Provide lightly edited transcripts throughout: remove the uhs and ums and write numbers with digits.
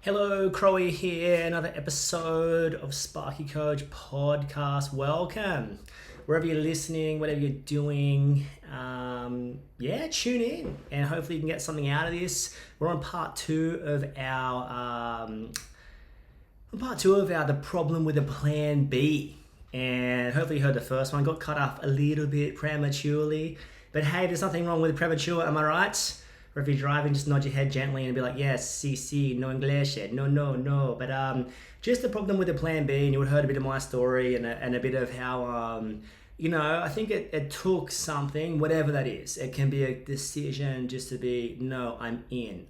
Hello, Crowie here, another episode of Sparky Coach Podcast. Welcome. Wherever you're listening, whatever you're doing, tune in and hopefully you can get something out of this. We're on part two of the problem with a plan B. And hopefully you heard the first one, got cut off a little bit prematurely. But hey, there's nothing wrong with premature, am I right? Or if you're driving, just nod your head gently and be like, yes, sí, no English, no. But just the problem with the plan B, and you would have heard a bit of my story and a bit of how, I think it took something, whatever that is. It can be a decision just to be, no, I'm in.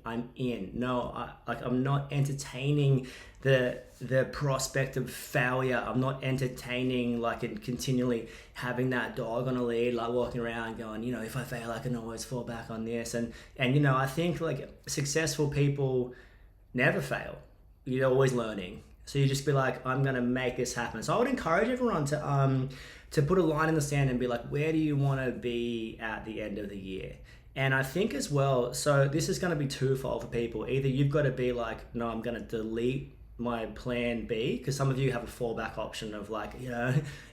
No, I'm not entertaining the prospect of failure. I'm not entertaining and continually having that dog on a lead, like walking around going, if I fail, I can always fall back on this. And I think successful people never fail. You're always learning. So you just be like, I'm gonna make this happen. So I would encourage everyone to put a line in the sand and be like, where do you want to be at the end of the year? And I think as well, so this is going to be twofold for people. Either you've got to be like, no, I'm going to delete my plan B, because some of you have a fallback option of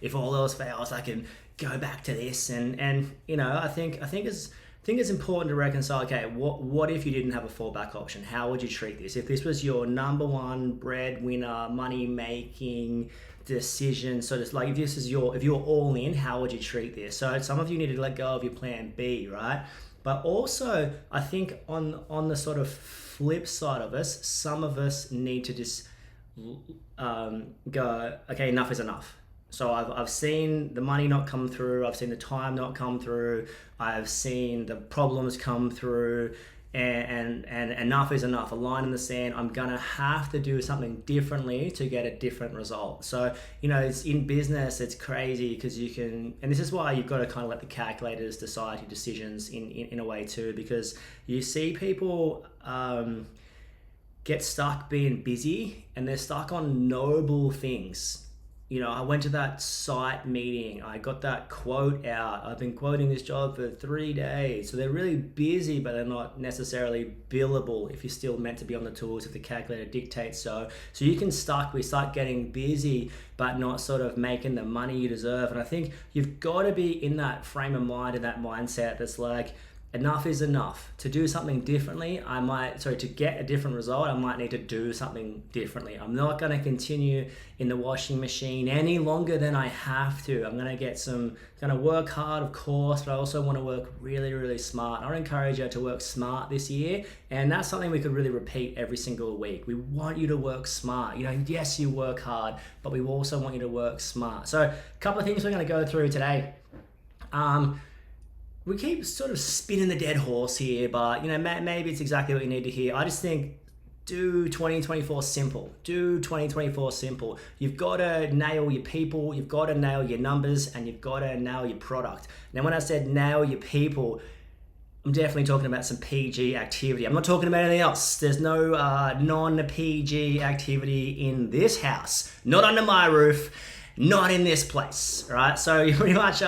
if all else fails, I can go back to this. And I think it's important to reconcile, okay, what if you didn't have a fallback option? How would you treat this? If this was your number one breadwinner, money making decision, so just if you're all in, how would you treat this? So some of you need to let go of your plan B, right? But also I think on the sort of flip side of us, some of us need to just go, okay, enough is enough. So I've seen the money not come through, I've seen the time not come through, I've seen the problems come through, and enough is enough. A line in the sand. I'm gonna have to do something differently to get a different result. So it's in business, it's crazy because you can, and this is why you've got to kind of let the calculators decide your decisions in a way too, because you see people get stuck being busy and they're stuck on noble things. I went to that site meeting, I got that quote out, I've been quoting this job for 3 days. So they're really busy, but they're not necessarily billable if you're still meant to be on the tools, if the calculator dictates so. So we start getting busy, but not sort of making the money you deserve. And I think you've got to be in that frame of mind and that mindset that's like, enough is enough. To do something differently, to get a different result, I might need to do something differently. I'm not going to continue in the washing machine any longer than I have to. I'm going to work hard, of course, but I also want to work really, really smart. I would encourage you to work smart this year, and that's something we could really repeat every single week. We want you to work smart. Yes, you work hard, but we also want you to work smart. So a couple of things we're going to go through today. We keep sort of spinning the dead horse here, but maybe it's exactly what you need to hear. I just think do 2024 simple. Do 2024 simple. You've got to nail your people, you've got to nail your numbers, and you've got to nail your product. Now, when I said nail your people, I'm definitely talking about some PG activity. I'm not talking about anything else. There's no non-PG activity in this house. Not under my roof. Not in this place, right? So you pretty much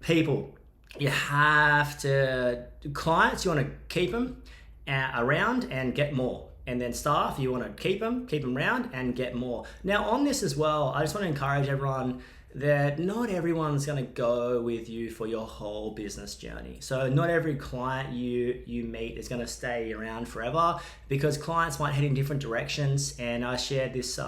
people. You have to, clients, you want to keep them around and get more. And then staff, you want to keep them around and get more. Now on this as well, I just want to encourage everyone that not everyone's going to go with you for your whole business journey. So not every client you meet is going to stay around forever, because clients might head in different directions. And I shared this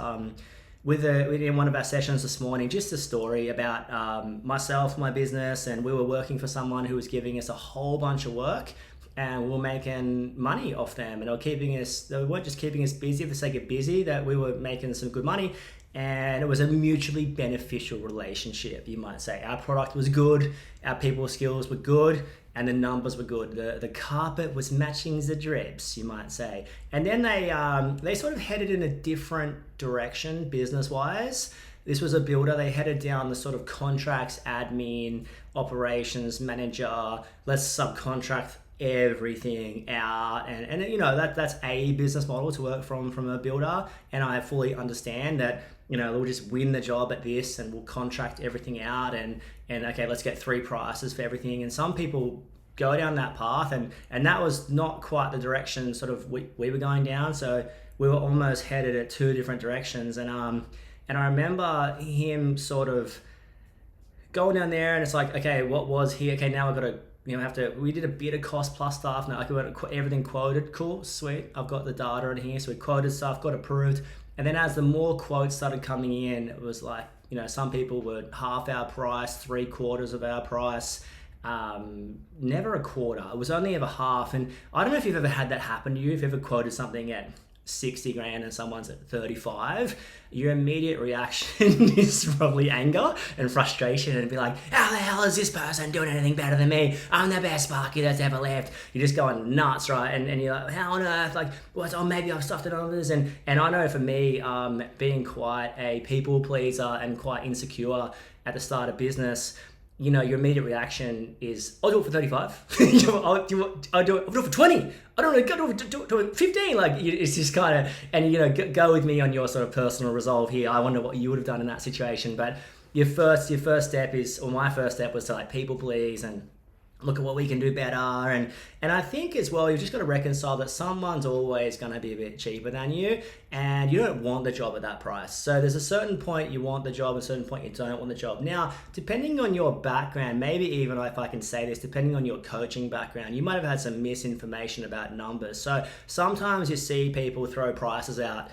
in one of our sessions this morning, just a story about myself, my business, and we were working for someone who was giving us a whole bunch of work, and we were making money off them, and they weren't just keeping us busy for the sake of busy, that we were making some good money, and it was a mutually beneficial relationship, you might say. Our product was good, our people skills were good, and the numbers were good. The carpet was matching the drapes, you might say. And then they sort of headed in a different direction business-wise. This was a builder. They headed down the sort of contracts, admin, operations manager. Let's subcontract everything out, and that's a business model to work from a builder. And I fully understand that. We'll just win the job at this and we'll contract everything out and okay, let's get 3 prices for everything. And some people go down that path, and that was not quite the direction sort of we were going down. So we were almost headed at two different directions, and I remember him sort of going down there, and it's like, okay, what was here? Okay, now I've got to, we did a bit of cost plus stuff. Now I could everything quoted. Cool, sweet. I've got the data in here. So we quoted stuff, got approved. And then as the more quotes started coming in, it was like, some people were half our price, 3/4 of our price, never a quarter. It was only ever half. And I don't know if you've ever had that happen to you, if you've ever quoted something at 60 grand and someone's at 35, your immediate reaction is probably anger and frustration, and be like, how the hell is this person doing anything better than me? I'm the best Sparky that's ever lived. You're just going nuts, right? And you're like, how on earth? Like, what? Oh, maybe I've stuffed it on others. And I know for me, being quite a people pleaser and quite insecure at the start of business, your immediate reaction is, I'll do it for 35. I'll do it for 20. I don't know, do it 15. Like, it's just kind of, and go with me on your sort of personal resolve here. I wonder what you would have done in that situation. But your first step is, or my first step was to like people please and look at what we can do better. And I think as well, you've just got to reconcile that someone's always going to be a bit cheaper than you, and you don't want the job at that price. So there's a certain point you want the job, a certain point you don't want the job. Now, depending on your background, maybe even if I can say this, depending on your coaching background, you might have had some misinformation about numbers. So sometimes you see people throw prices out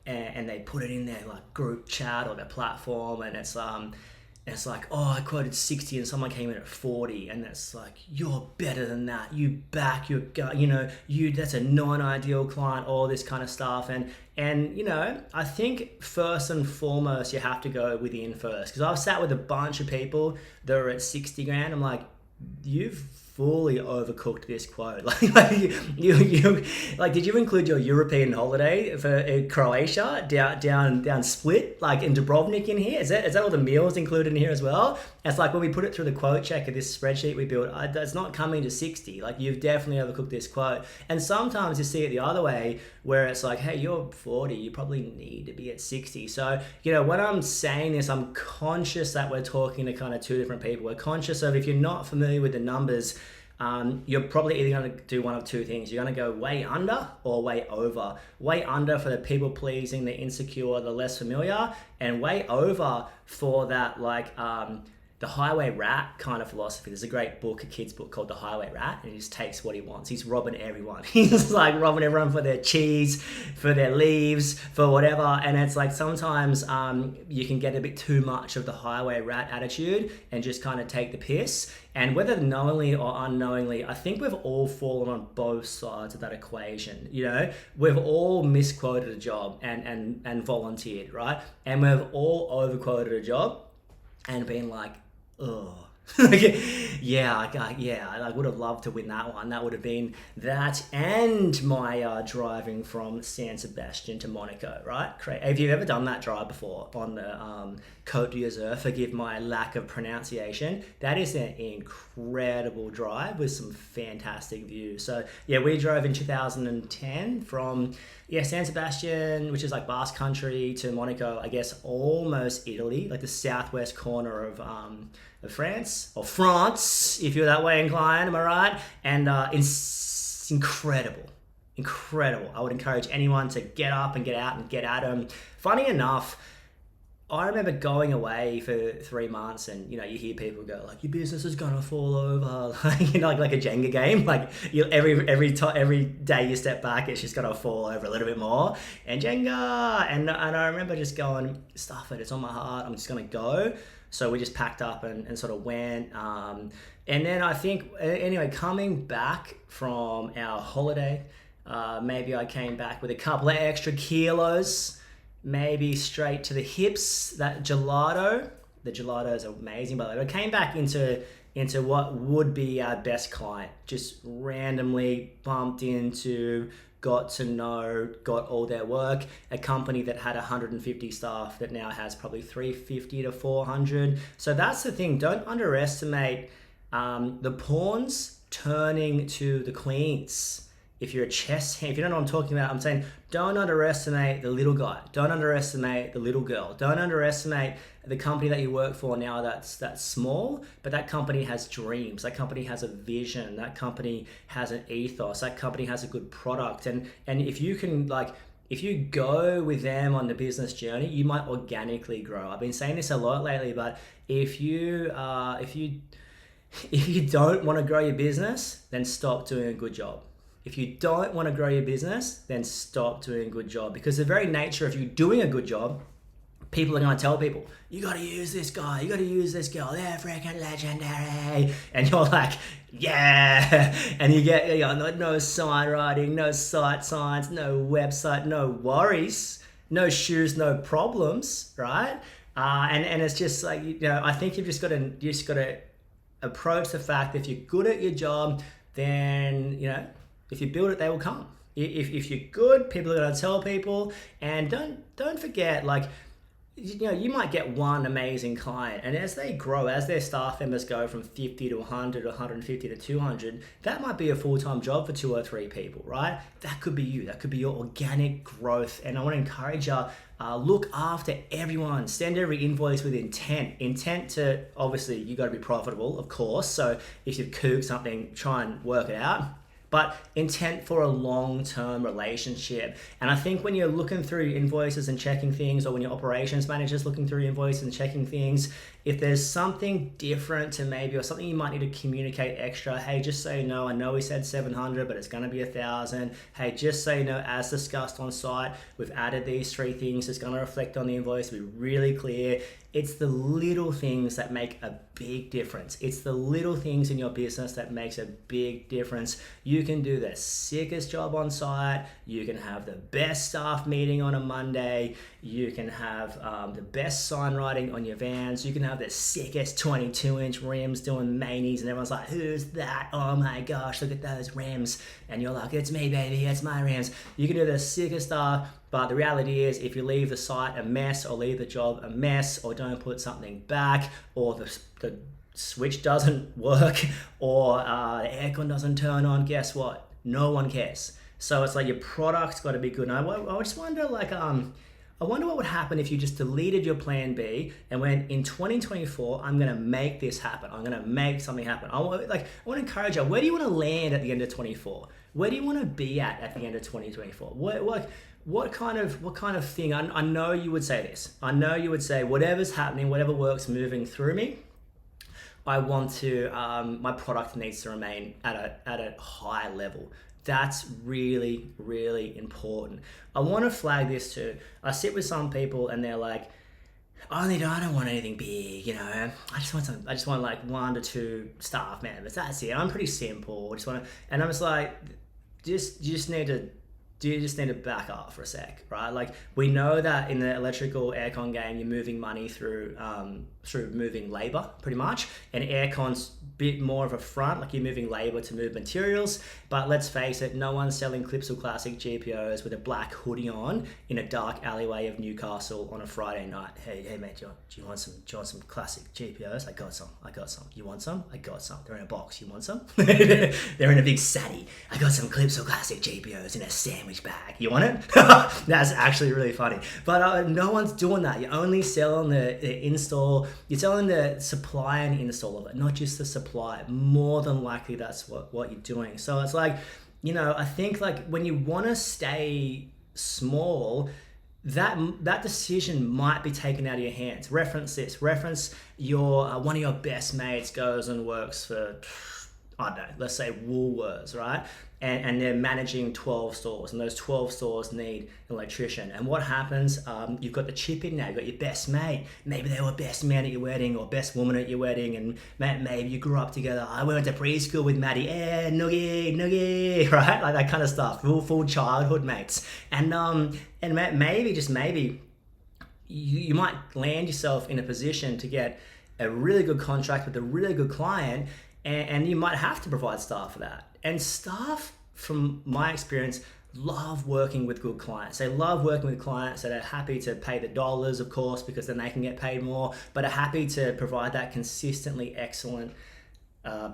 and they put it in their like group chat or their platform, and it's like, oh, I quoted 60 and someone came in at 40, and it's like, you're better than that. You back your gut, that's a non-ideal client, all this kind of stuff. And I think first and foremost, you have to go within first. Because I've sat with a bunch of people that are at 60 grand. I'm like, you've fully overcooked this quote. Like, did you include your European holiday for Croatia down Split, like in Dubrovnik in here? Is that all the meals included in here as well? It's like when we put it through the quote checker, this spreadsheet we built, it's not coming to 60. Like, you've definitely overcooked this quote. And sometimes you see it the other way, where it's like, hey, you're 40, you probably need to be at 60. So, when I'm saying this, I'm conscious that we're talking to kind of two different people. We're conscious of, if you're not familiar with the numbers, you're probably either going to do one of two things. You're going to go way under or way over. Way under for the people pleasing, the insecure, the less familiar, and way over for that, like, the highway rat kind of philosophy. There's a great book, a kid's book called The Highway Rat, and he just takes what he wants. He's robbing everyone. He's like robbing everyone for their cheese, for their leaves, for whatever. And it's like sometimes you can get a bit too much of the highway rat attitude and just kind of take the piss. And whether knowingly or unknowingly, I think we've all fallen on both sides of that equation. We've all misquoted a job and volunteered, right? And we've all overquoted a job and been like, oh, I would have loved to win that one. That would have been that and my driving from San Sebastian to Monaco, right? If you've ever done that drive before on the Côte d'Azur, forgive my lack of pronunciation, that is an incredible drive with some fantastic views. So yeah, we drove in 2010 from San Sebastian, which is like Basque Country, to Monaco, I guess almost Italy, like the southwest corner of France, or France, if you're that way inclined, am I right? And it's incredible. I would encourage anyone to get up and get out and get at them. Funny enough, I remember going away for 3 months, and you hear people go like, your business is gonna fall over, like a Jenga game. Like, every day you step back, it's just gonna fall over a little bit more. And Jenga, and I remember just going, stuff it, it's on my heart, I'm just gonna go. So we just packed up and sort of went. And then I think, anyway, coming back from our holiday, maybe I came back with a couple of extra kilos, maybe straight to the hips. That gelato, the gelato is amazing, by the way. I came back into what would be our best client, just randomly bumped into, got to know, got all their work, a company that had 150 staff that now has probably 350 to 400. So that's the thing, don't underestimate the pawns turning to the queens if you're a chess hand, if you don't know what I'm talking about, I'm saying don't underestimate the little guy. Don't underestimate the little girl. Don't underestimate the company that you work for now that's small, but that company has dreams. That company has a vision. That company has an ethos. That company has a good product. And if you can if you go with them on the business journey, you might organically grow. I've been saying this a lot lately, but if you don't want to grow your business, then stop doing a good job. If you don't want to grow your business, then stop doing a good job. Because the very nature of you doing a good job, people are going to tell people, you got to use this guy, you got to use this girl, they're freaking legendary. And you're like, yeah. And you get no sign writing, no site signs, no website, no worries, no shoes, no problems, right? And it's just like, I think you just got to approach the fact that if you're good at your job, then, if you build it, they will come. If you're good, people are going to tell people. And don't forget, you might get one amazing client, and as they grow, as their staff members go from 50 to 100 to 150 to 200, that might be a full-time job for 2 or 3 people, right? That could be you. That could be your organic growth. And I want to encourage you, look after everyone. Send every invoice with intent. Intent to, obviously, you got to be profitable, of course. So if you've cooked something, try and work it out. But intent for a long-term relationship. And I think when you're looking through invoices and checking things, or when your operations manager's looking through invoices and checking things, if there's something different to maybe, or something you might need to communicate extra, hey, just so you know, I know we said 700, but it's going to be 1,000. Hey, just so you know, as discussed on site, we've added these 3 things. It's going to reflect on the invoice. Be really clear. It's the little things that make a big difference. It's the little things in your business that makes a big difference. You can do the sickest job on site. You can have the best staff meeting on a Monday. You can have the best sign writing on your vans. You can have the sickest 22-inch rims doing manies, and everyone's like, who's that? Oh my gosh, look at those rims. And you're like, it's me, baby, it's my rims. You can do the sickest stuff, but the reality is, if you leave the site a mess, or leave the job a mess, or don't put something back, or the switch doesn't work, or the aircon doesn't turn on, guess what? No one cares. So it's like your product's got to be good. And I just wonder, I wonder what would happen if you just deleted your plan B and went, in 2024, I'm going to make this happen. I'm going to make something happen. I want to encourage you. Where do you want to land at the end of 24? Where do you want to be at the end of 2024? What kind of thing? I know you would say this. I know you would say, whatever's happening, whatever works moving through me, I want to, my product needs to remain at a high level. That's really, really important. I want to flag this too. I sit with some people and they're like, I don't want anything big, I just want like 1 to 2 staff members. That's it. I'm pretty simple. And I'm just like, you just need to back up for a sec, right? Like, we know that in the electrical aircon game, you're moving money through moving labor, pretty much. And aircon's a bit more of a front, like you're moving labor to move materials. But let's face it, no one's selling Clipsal Classic GPOs with a black hoodie on in a dark alleyway of Newcastle on a Friday night. Hey mate, do you want some classic GPOs? I got some. You want some? I got some. They're in a box. You want some? They're in a big satty. I got some Clipsal Classic GPOs in a sandwich bag. You want it? That's actually really funny. But no one's doing that. You're only selling the install. You're selling the supply and install of it, not just the supply. More than likely, that's what you're doing. So it's like, I think like when you want to stay small, that decision might be taken out of your hands. Reference this. Reference your one of your best mates goes and works for, I don't know, let's say Woolworths, right? And they're managing 12 stores, and those 12 stores need an electrician. And what happens? You've got the chip in now. You've got your best mate. Maybe they were best man at your wedding or best woman at your wedding, and maybe you grew up together. I went to preschool with Maddie. Noogie, right? Like that kind of stuff. Full childhood mates. And maybe you might land yourself in a position to get a really good contract with a really good client, and you might have to provide staff for that. And staff, from my experience, love working with good clients. They love working with clients that are happy to pay the dollars, of course, because then they can get paid more, but are happy to provide that consistently excellent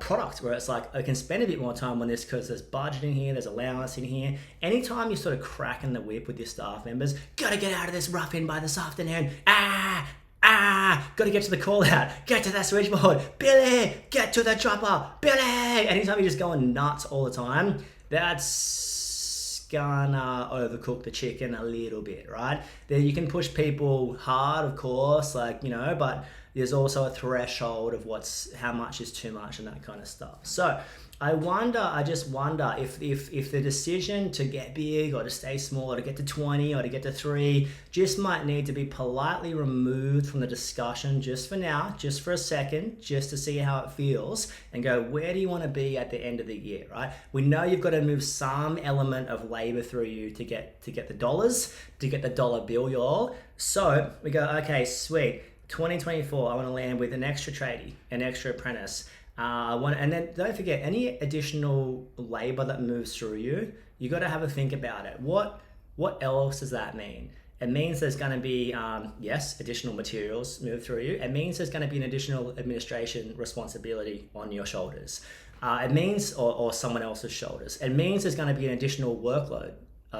product where it's like, I can spend a bit more time on this because there's budget in here, there's allowance in here. Anytime you're sort of cracking the whip with your staff members, gotta get out of this rough in by this afternoon. Gotta get to the call out, get to that switchboard, Billy, get to the chopper, Billy. Anytime you're just going nuts all the time, that's gonna overcook the chicken a little bit, right? Then you can push people hard, of course, like, you know, but there's also a threshold of how much is too much and that kind of stuff. So I just wonder if the decision to get big or to stay small or to get to 20 or to get to 3 just might need to be politely removed from the discussion just for now, just for a second, just to see how it feels and go, where do you want to be at the end of the year, right? We know you've got to move some element of labor through you to get the dollars, to get the dollar bill, y'all. So we go, okay, sweet. 2024, I want to land with an extra tradie, an extra apprentice. And then don't forget, any additional labor that moves through you, you got to have a think about it. What else does that mean? It means there's going to be, yes, additional materials move through you. It means there's going to be an additional administration responsibility on your shoulders. It means, or someone else's shoulders. It means there's going to be an additional workload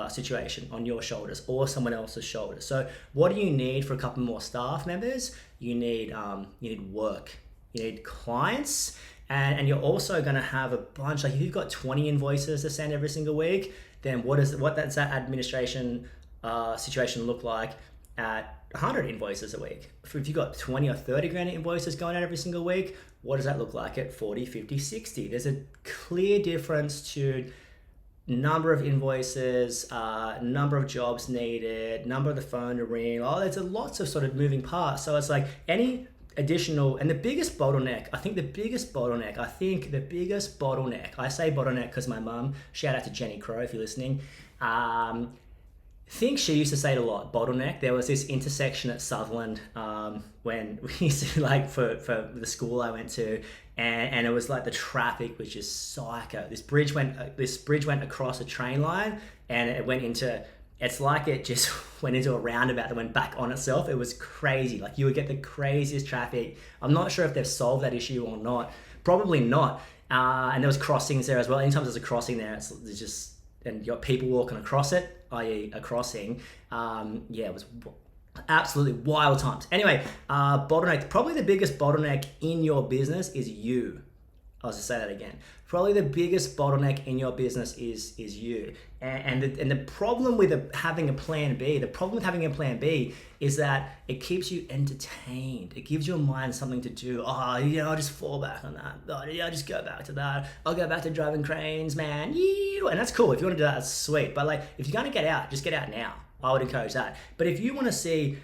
situation on your shoulders or someone else's shoulders. So what do you need for a couple more staff members? You need work. You need clients, and you're also going to have a bunch, like if you've got 20 invoices to send every single week, then what does that administration situation look like at 100 invoices a week? If you've got 20 or 30 grand invoices going out every single week, what does that look like at 40, 50, 60? There's a clear difference to number of invoices, number of jobs needed, number of the phone to ring. There's lots of sort of moving parts. So it's like any additional, and the biggest bottleneck, I say bottleneck because my mum, shout out to Jenny Crowe if you're listening, think she used to say it a lot, bottleneck. There was this intersection at Sutherland when we used to, like, for the school I went to, and it was like the traffic was just psycho. This bridge went across a train line, and it went into, it's like it just went into a roundabout that went back on itself. It was crazy. Like, you would get the craziest traffic. I'm not sure if they've solved that issue or not. Probably not. And there was crossings there as well. Anytime there's a crossing there, there's just, and you got people walking across it, i.e. a crossing. It was absolutely wild times. Anyway, bottleneck, probably the biggest bottleneck in your business is you. I'll just say that again. Probably the biggest bottleneck in your business is you. And the problem with having a plan B, is that it keeps you entertained. It gives your mind something to do. I'll just fall back on that. I'll just go back to that. I'll go back to driving cranes, man. And that's cool. If you want to do that, that's sweet. But like, if you're going to get out, just get out now. I would encourage that. But if you want to see,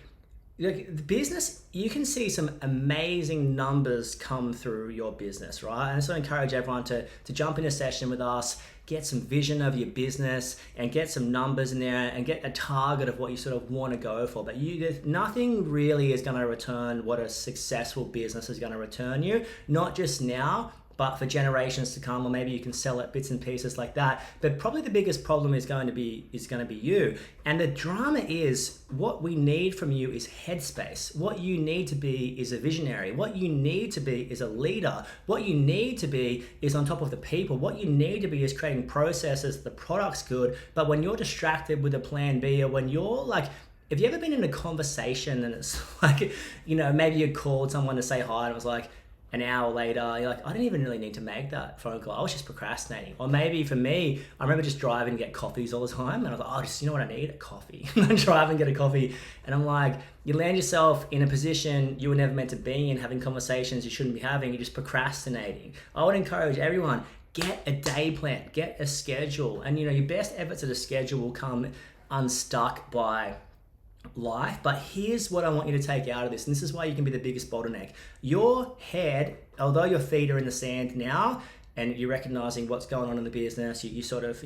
the business, you can see some amazing numbers come through your business, right? And so I encourage everyone to jump in a session with us, get some vision of your business and get some numbers in there and get a target of what you sort of want to go for. But nothing really is going to return what a successful business is going to return you, not just now, but for generations to come, or maybe you can sell it bits and pieces like that. But probably the biggest problem is going to be you. And the drama is, what we need from you is headspace. What you need to be is a visionary. What you need to be is a leader. What you need to be is on top of the people. What you need to be is creating processes, the product's good. But when you're distracted with a plan B, or when you're like, have you ever been in a conversation and it's like, maybe you called someone to say hi and it was like, an hour later, you're like, I didn't even really need to make that phone call. I was just procrastinating. Or maybe for me, I remember just driving to get coffees all the time. And I was like, you know what I need? A coffee. And I drive and get a coffee. And I'm like, you land yourself in a position you were never meant to be in, having conversations you shouldn't be having. You're just procrastinating. I would encourage everyone, get a day plan, get a schedule. And your best efforts at a schedule will come unstuck by life. But here's what I want you to take out of this, and this is why you can be the biggest bottleneck. Your head, although your feet are in the sand now and you're recognizing what's going on in the business, you sort of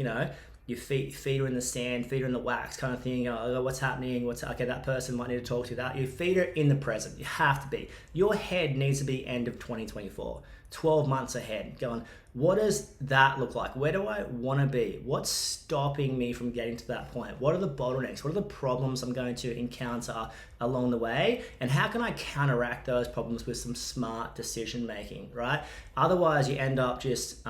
your feet are in the sand, feet are in the wax kind of thing. Oh, what's happening? Okay, that person might need to talk to you. That your feet are in the present. You have to be. Your head needs to be end of 2024, 12 months ahead. Going, what does that look like? Where do I want to be? What's stopping me from getting to that point? What are the bottlenecks? What are the problems I'm going to encounter along the way? And how can I counteract those problems with some smart decision making, right? Otherwise, you end up just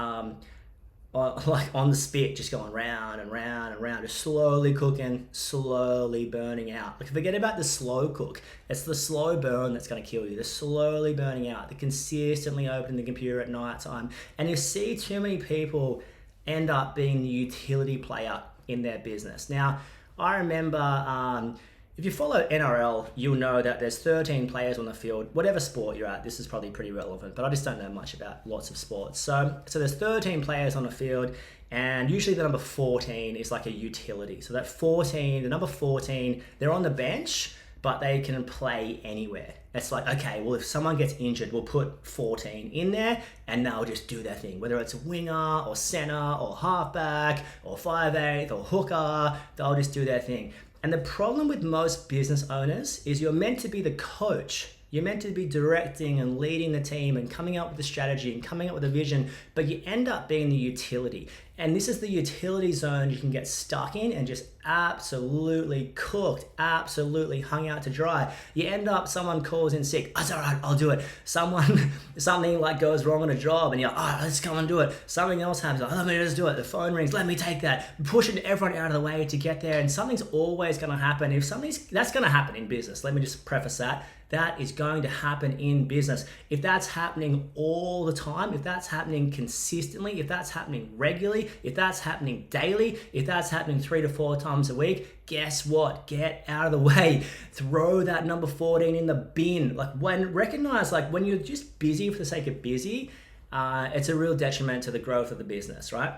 like on the spit, just going round and round and round, just slowly cooking, slowly burning out. Like, forget about the slow cook. It's the slow burn that's going to kill you. The slowly burning out, the consistently opening the computer at night time. And you see too many people end up being the utility player in their business. Now, I remember, if you follow NRL, you'll know that there's 13 players on the field. Whatever sport you're at, this is probably pretty relevant, but I just don't know much about lots of sports. So there's 13 players on the field, and usually the number 14 is like a utility. So the number 14, they're on the bench, but they can play anywhere. It's like, okay, well, if someone gets injured, we'll put 14 in there and they'll just do their thing. Whether it's a winger or center or halfback or 5'8" or hooker, they'll just do their thing. And the problem with most business owners is you're meant to be the coach. You're meant to be directing and leading the team and coming up with the strategy and coming up with a vision, but you end up being the utility. And this is the utility zone you can get stuck in and just absolutely cooked, absolutely hung out to dry. You end up, someone calls in sick. Oh, it's all right, I'll do it. Something like goes wrong on a job and you're like, all right, let's come and do it. Something else happens, like, let me just do it. The phone rings, let me take that. Pushing everyone out of the way to get there. And something's always gonna happen. That's gonna happen in business. Let me just preface that. That is going to happen in business. If that's happening all the time, if that's happening consistently, if that's happening regularly, if that's happening daily, if that's happening 3 to 4 times a week, guess what? Get out of the way. Throw that number 14 in the bin. Recognize when you're just busy for the sake of busy, it's a real detriment to the growth of the business, right?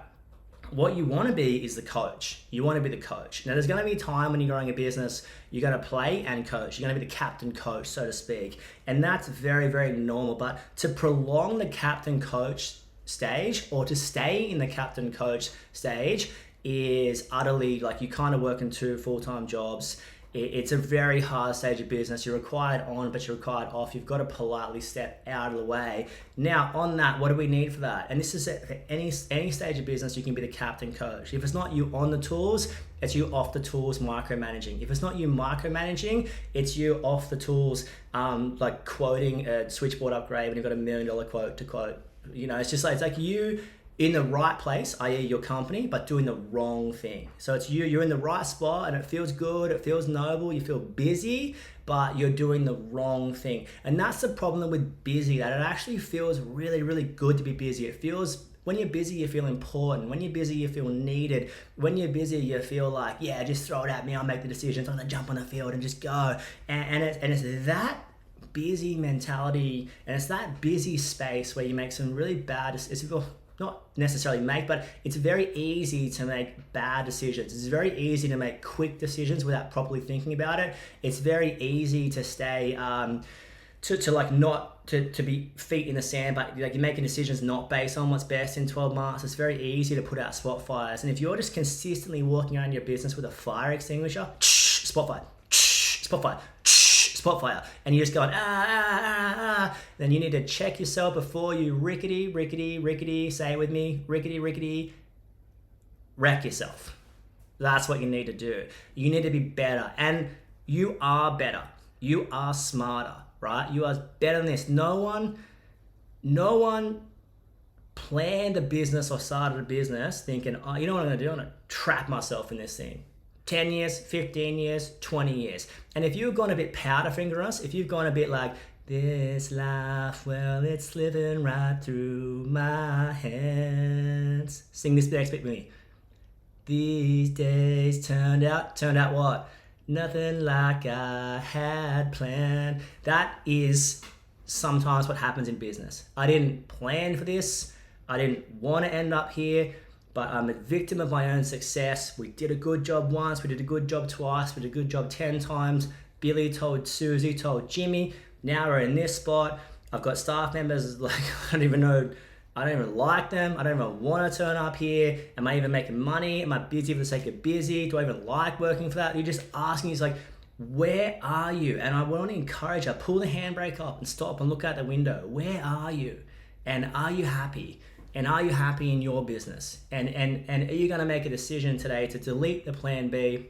What you want to be is the coach. You want to be the coach. Now, there's going to be a time when you're growing a business, you're going to play and coach. You're going to be the captain coach, so to speak. And that's very, very normal. But to prolong the captain coach stage or to stay in the captain coach stage is utterly, you kind of work in 2 full-time jobs. It's a very hard stage of business. You're required on, but you're required off. You've got to politely step out of the way. Now, on that, what do we need for that? And this is for any stage of business, you can be the captain coach. If it's not you on the tools, it's you off the tools micromanaging. If it's not you micromanaging, it's you off the tools, like quoting a switchboard upgrade when you've got $1 million quote to quote. It's like you in the right place, i.e. your company, but doing the wrong thing. So it's you're in the right spot and it feels good, it feels noble, you feel busy, but you're doing the wrong thing. And that's the problem with busy, that it actually feels really, really good to be busy. It feels, when you're busy, you feel important. When you're busy, you feel needed. When you're busy, you feel like, yeah, just throw it at me, I'll make the decisions, I'm gonna jump on the field and just go. And it's that busy mentality, and it's that busy space where you make some really bad decisions. Not necessarily make, but it's very easy to make bad decisions. It's very easy to make quick decisions without properly thinking about it. It's very easy to stay, to be feet in the sand, but you're making decisions not based on what's best in 12 months. It's very easy to put out spot fires. And if you're just consistently walking around your business with a fire extinguisher, spot fire, spot fire, spot fire, and you're just going, then you need to check yourself before you rickety, say it with me, rickety, wreck yourself. That's what you need to do. You need to be better, and you are better. You are smarter, right? You are better than this. No one planned a business or started a business thinking, oh, you know what I'm gonna do? I'm gonna trap myself in this thing. 10 years, 15 years, 20 years. And if you've gone a bit powder-fingerous, if you've gone a bit like, this life, well, it's slipping right through my hands. Sing this next bit with me. These days turned out what? Nothing like I had planned. That is sometimes what happens in business. I didn't plan for this. I didn't want to end up here. But I'm a victim of my own success. We did a good job once, we did a good job twice, we did a good job 10 times. Billy told Susie, told Jimmy. Now we're in this spot. I've got staff members, I don't even know I don't even like them. I don't even want to turn up here. Am I even making money? Am I busy for the sake of busy? Do I even like working for that? You're just asking, it's like, where are you? And I want to encourage you, pull the handbrake up and stop and look out the window. Where are you? And are you happy? And are you happy in your business? And are you going to make a decision today to delete the plan B?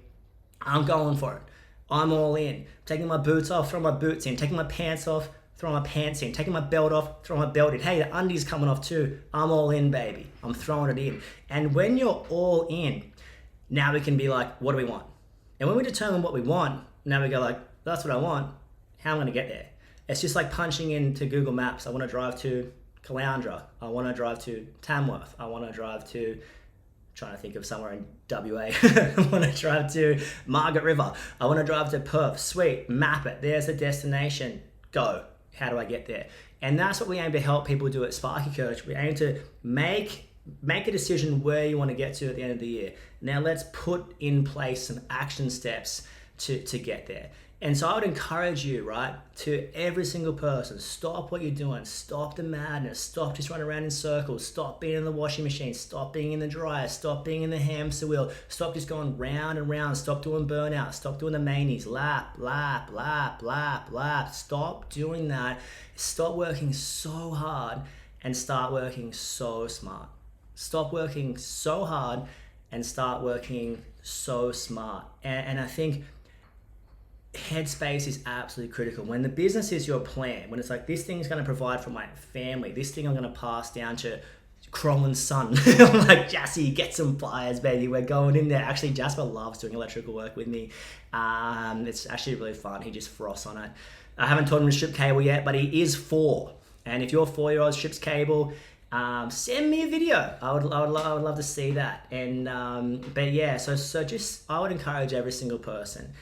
I'm going for it. I'm all in. Taking my boots off, throwing my boots in. Taking my pants off, throwing my pants in. Taking my belt off, throwing my belt in. Hey, the undies coming off too. I'm all in, baby. I'm throwing it in. And when you're all in, now we can be like, what do we want? And when we determine what we want, now we go like, that's what I want. How am I going to get there? It's just like punching into Google Maps. I want to drive to Caloundra. I want to drive to Tamworth. I want to drive to, trying to think of somewhere in WA. I want to drive to Margaret River. I want to drive to Perth. Sweet, map it. There's the destination. Go. How do I get there? And that's what we aim to help people do at Sparky Coach. We aim to make a decision where you want to get to at the end of the year. Now let's put in place some action steps to get there. And so I would encourage you, right, to every single person, stop what you're doing, stop the madness, stop just running around in circles, stop being in the washing machine, stop being in the dryer, stop being in the hamster wheel, stop just going round and round, stop doing burnout, stop doing the manies, lap, lap, lap, lap, lap, stop doing that, stop working so hard and start working so smart. Stop working so hard and start working so smart. And I think headspace is absolutely critical. When the business is your plan, when it's like, this thing is going to provide for my family, this thing I'm going to pass down to Crowland's son. I'm like, Jassy, get some pliers, baby. We're going in there. Actually, Jasper loves doing electrical work with me. It's actually really fun. He just frosts on it. I haven't taught him to strip cable yet, but he is 4. And if your 4-year-old strips cable, send me a video. I would love to see that. And but yeah, so just I would encourage every single person.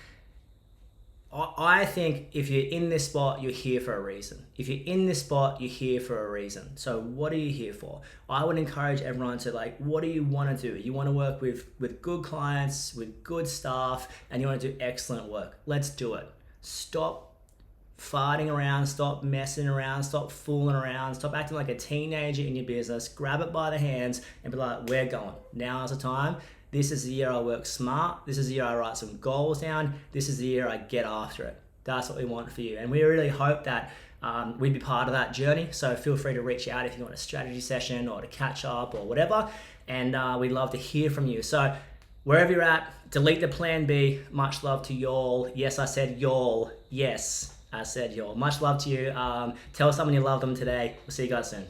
I think if you're in this spot, you're here for a reason. If you're in this spot, you're here for a reason. So what are you here for? I would encourage everyone to, like, what do you want to do? You want to work with good clients, with good staff, and you want to do excellent work. Let's do it. Stop farting around, stop messing around, stop fooling around, stop acting like a teenager in your business. Grab it by the hands and be like, we're going. Now's the time. This is the year I work smart. This is the year I write some goals down. This is the year I get after it. That's what we want for you. And we really hope that we'd be part of that journey. So feel free to reach out if you want a strategy session or to catch up or whatever. And we'd love to hear from you. So wherever you're at, delete the plan B. Much love to y'all. Yes, I said y'all. Yes, I said y'all. Much love to you. Tell someone you love them today. We'll see you guys soon.